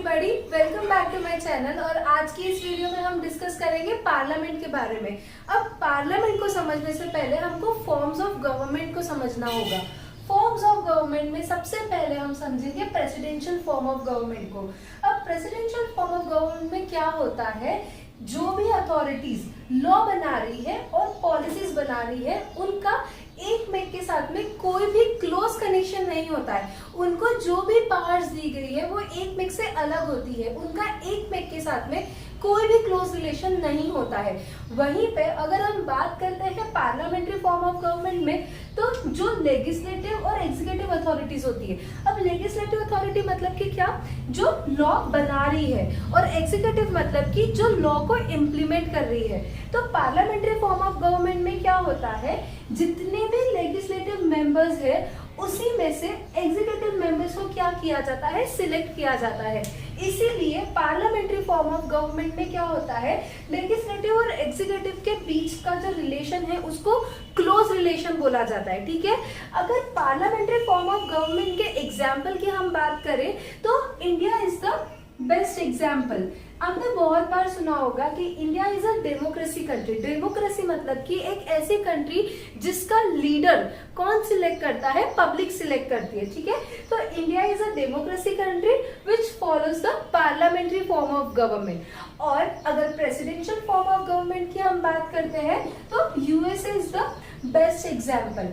Everybody, welcome back to my channel. और आज की इस वीडियो में हम डिस्कस करेंगे पार्लियामेंट के बारे में। अब पार्लियामेंट को समझने से पहले हमको फॉर्म्स ऑफ गवर्नमेंट को समझना होगा। फॉर्म्स ऑफ गवर्नमेंट में सबसे पहले हम समझेंगे प्रेसिडेंशियल फॉर्म ऑफ गवर्नमेंट को। अब प्रेसिडेंशियल फॉर्म ऑफ गवर्नमेंट में क्या होता है, जो भी अथॉरिटीज लॉ बना रही है और पॉलिसीज बना रही है, उनका एक में के साथ में कोई भी क्लोज कनेक्शन नहीं होता है। उनको जो भी पावर्स दी गई है वो एक में से अलग होती है, उनका एक में के साथ में कोई भी क्लोज रिलेशन नहीं होता है। वहीं पे अगर हम बात करते हैं पार्लियामेंट्री फॉर्म ऑफ गवर्नमेंट में, तो जो लेजिस्लेटिव और एग्जीक्यूटिव अथॉरिटीज होती है। अब लेजिस्लेटिव अथॉरिटी मतलब कि क्या, जो लॉ बना रही है, और एग्जीक्यूटिव मतलब कि जो लॉ को इम्प्लीमेंट कर रही है। तो पार्लियामेंट्री फॉर्म ऑफ गवर्नमेंट में क्या होता है, जितने भी लेजिस्लेटिव मेंबर्स है उसी में से एग्जीक्यूटिव मेंबर्स को क्या किया जाता है, सिलेक्ट किया जाता है। इसीलिए पार्लियामेंट्री फॉर्म ऑफ गवर्नमेंट में क्या होता है, लेजिस्लेटिव और एग्जीक्यूटिव के बीच का जो रिलेशन है उसको क्लोज रिलेशन बोला जाता है। ठीक है, अगर पार्लियामेंट्री फॉर्म ऑफ गवर्नमेंट के एग्जाम्पल की हम बात करें तो India is the best example. आपने बहुत बार सुना होगा कि India is a democracy country. Democracy मतलब कि एक ऐसी कंट्री जिसका लीडर कौन सिलेक्ट करता है, पब्लिक सिलेक्ट करती है। ठीक है, तो India is a democracy country which follows the parliamentary form of government. और अगर प्रेसिडेंशियल फॉर्म ऑफ गवर्नमेंट की हम बात करते हैं तो USA is the best example.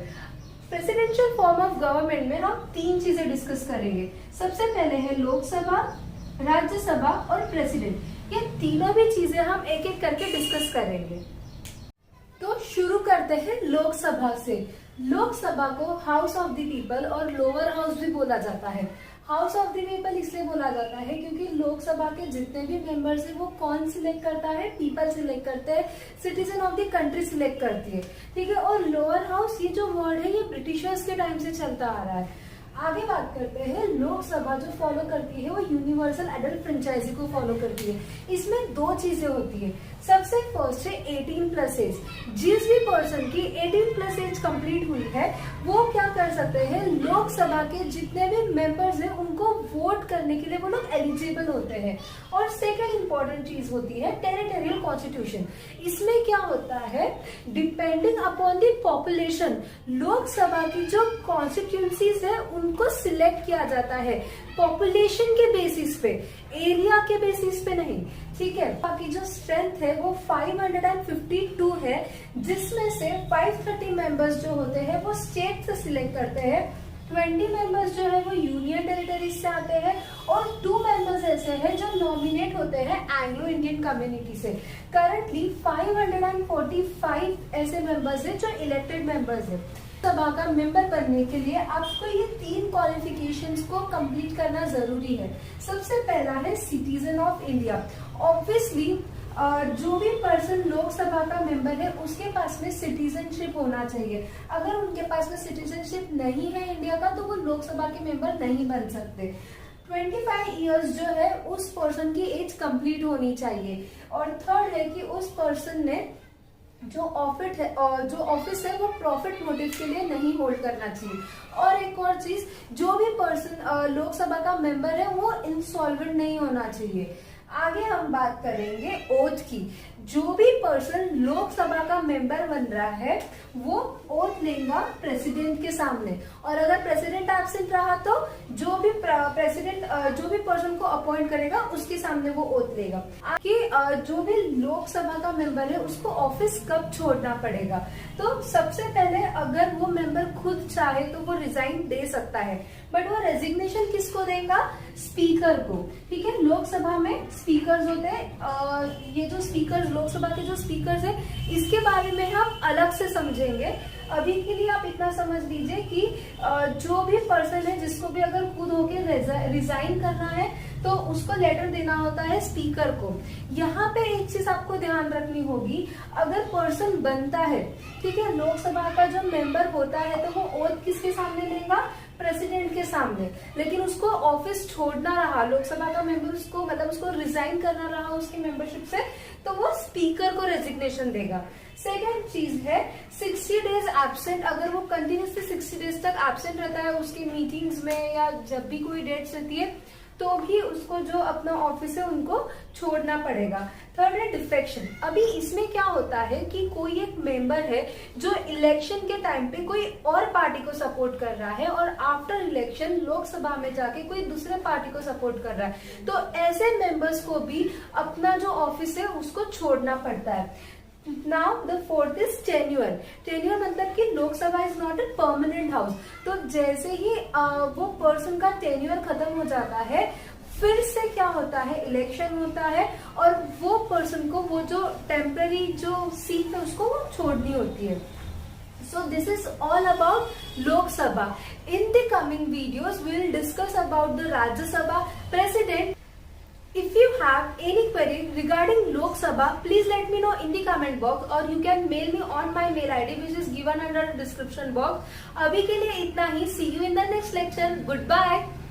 Presidential form of government में हम तीन चीजें डिस्कस करेंगे। सबसे पहले है लोकसभा, राज्यसभा और प्रेसिडेंट। ये तीनों भी चीजें हम एक एक करके डिस्कस करेंगे। तो शुरू करते हैं लोकसभा से। लोकसभा को हाउस ऑफ द पीपल और लोअर हाउस भी बोला जाता है। हाउस ऑफ द पीपल इसलिए बोला जाता है क्योंकि लोकसभा के जितने भी मेंबर्स हैं वो कौन सिलेक्ट करता है, पीपल सिलेक्ट करते हैं, citizen of the country select करती है। ठीक है, और लोअर हाउस ये जो वर्ड है ये ब्रिटिशर्स के टाइम से चलता आ रहा है। आगे बात करते हैं, लोकसभा जो फॉलो करती है वो यूनिवर्सल एडल्ट फ्रेंचाइजी को फॉलो करती है। इसमें दो चीजें होती है। सबसे फर्स्ट है 18+ एज। जिस भी पर्सन की 18+ एज कंप्लीट हुई है वो क्या कर सकते हैं, लोकसभा के जितने भी मेंबर्स हैं उनको वोट करने के लिए वो लोग एलिजिबल होते हैं। और सेकंड इंपॉर्टेंट चीज होती है टेरिटोरियल कॉन्स्टिट्यूशन। इसमें क्या होता है, depending upon the population Lok Sabha की जो कॉन्स्टिट्यूंसीज है उनको सिलेक्ट किया जाता है पॉपुलेशन के बेसिस पे, एरिया के बेसिस पे नहीं। ठीक है, बाकी जो स्ट्रेंथ है वो 552 है, जिसमें से 530 मेंबर्स जो होते हैं वो स्टेट से सिलेक्ट करते हैं, 20 मेंबर्स जो है वो यूनियन टेरिटरीज से आते हैं, और 2 मेंबर्स ऐसे हैं जो नॉमिनेट होते हैं एंग्लो इंडियन कम्युनिटी से। करंटली 545 ऐसे मेंबर्स हैं जो इलेक्टेड मेंबर्स हैं। सभा का मेंबर बनने के लिए आपको ये 3 क्वालिफिकेशंस को कंप्लीट करना जरूरी है। सबसे पहला है सिटीजन ऑफ इंडिया। ऑब्वियसली जो भी पर्सन लोकसभा का मेंबर है उसके पास में सिटीजनशिप होना चाहिए। अगर उनके पास में सिटीजनशिप नहीं है इंडिया का तो वो लोकसभा के मेंबर नहीं बन सकते। 25 इयर्स जो है उस पर्सन की एज कंप्लीट होनी चाहिए। और थर्ड है कि उस पर्सन ने जो ऑफिस है वो प्रॉफिट मोटिव के लिए नहीं होल्ड करना चाहिए। और एक और चीज, जो भी पर्सन लोकसभा का मेंबर है वो इंसॉल्वेंट नहीं होना चाहिए। आगे हम बात करेंगे ओथ की। जो भी पर्सन लोकसभा का मेंबर बन रहा है वो ओथ लेगा प्रेसिडेंट के सामने, और अगर प्रेसिडेंट एब्सेंट रहा तो जो भी पर्सन को अपॉइंट करेगा उसके सामने वो ओथ लेगा। कि जो भी लोकसभा का मेंबर है उसको ऑफिस कब छोड़ना पड़ेगा, तो सबसे पहले अगर वो मेंबर खुद चाहे तो वो रिजाइन दे सकता है, बट वो रेजिग्नेशन किसको देगा, स्पीकर को। ठीक है, लोकसभा में स्पीकर्स होते हैं। ये जो स्पीकर्स, लोकसभा के जो स्पीकर्स हैं, इसके बारे में हम अलग से समझेंगे। अभी के लिए आप इतना समझ लीजिए कि जो भी पर्सन है जिसको भी अगर खुद होके रिजाइन करना है तो उसको लेटर देना होता है स्पीकर को। यहाँ पे एक चीज आपको ध्यान रखनी होगी, अगर पर्सन बनता है, ठीक है, लोकसभा का जो मेंबर होता है तो वो ओथ किसके सामने लेगा, प्रेसिडेंट के सामने। लेकिन उसको ऑफिस छोड़ना रहा, लोकसभा का मेंबर उसको मतलब उसको रिजाइन करना रहा उसकी मेंबरशिप से, तो वो स्पीकर को रेजिग्नेशन देगा। सेकेंड चीज है 60 डेज एब्सेंट। अगर वो कंटिन्यूसली 60 डेज तक एब्सेंट रहता है उसकी मीटिंग्स में या जब भी कोई डेट्स रहती है तो भी उसको जो अपना ऑफिस है उनको छोड़ना पड़ेगा। थर्ड है डिफेक्शन। अभी इसमें क्या होता है कि कोई एक मेंबर है जो इलेक्शन के टाइम पे कोई और पार्टी को सपोर्ट कर रहा है और आफ्टर इलेक्शन लोकसभा में जाके कोई दूसरे पार्टी को सपोर्ट कर रहा है, तो ऐसे मेंबर्स को भी अपना जो ऑफिस है उसको छोड़ना पड़ता है। Now the fourth is tenure. Tenure मतलब कि Lok Sabha is not a permanent house. तो जैसे ही वो पर्सन का टेन्योर खत्म हो जाता है, फिर से क्या होता है, इलेक्शन होता है और वो पर्सन को वो जो टेम्पररी जो सीट है उसको वो छोड़नी होती है। So this is all about Lok Sabha. In the coming videos, we will discuss about the Rajya Sabha President. If you have any query regarding Lok Sabha, please let me know in the comment box or you can mail me on my mail ID which is given under the description box. अभी के लिए इतना ही. See you in the next lecture. Goodbye.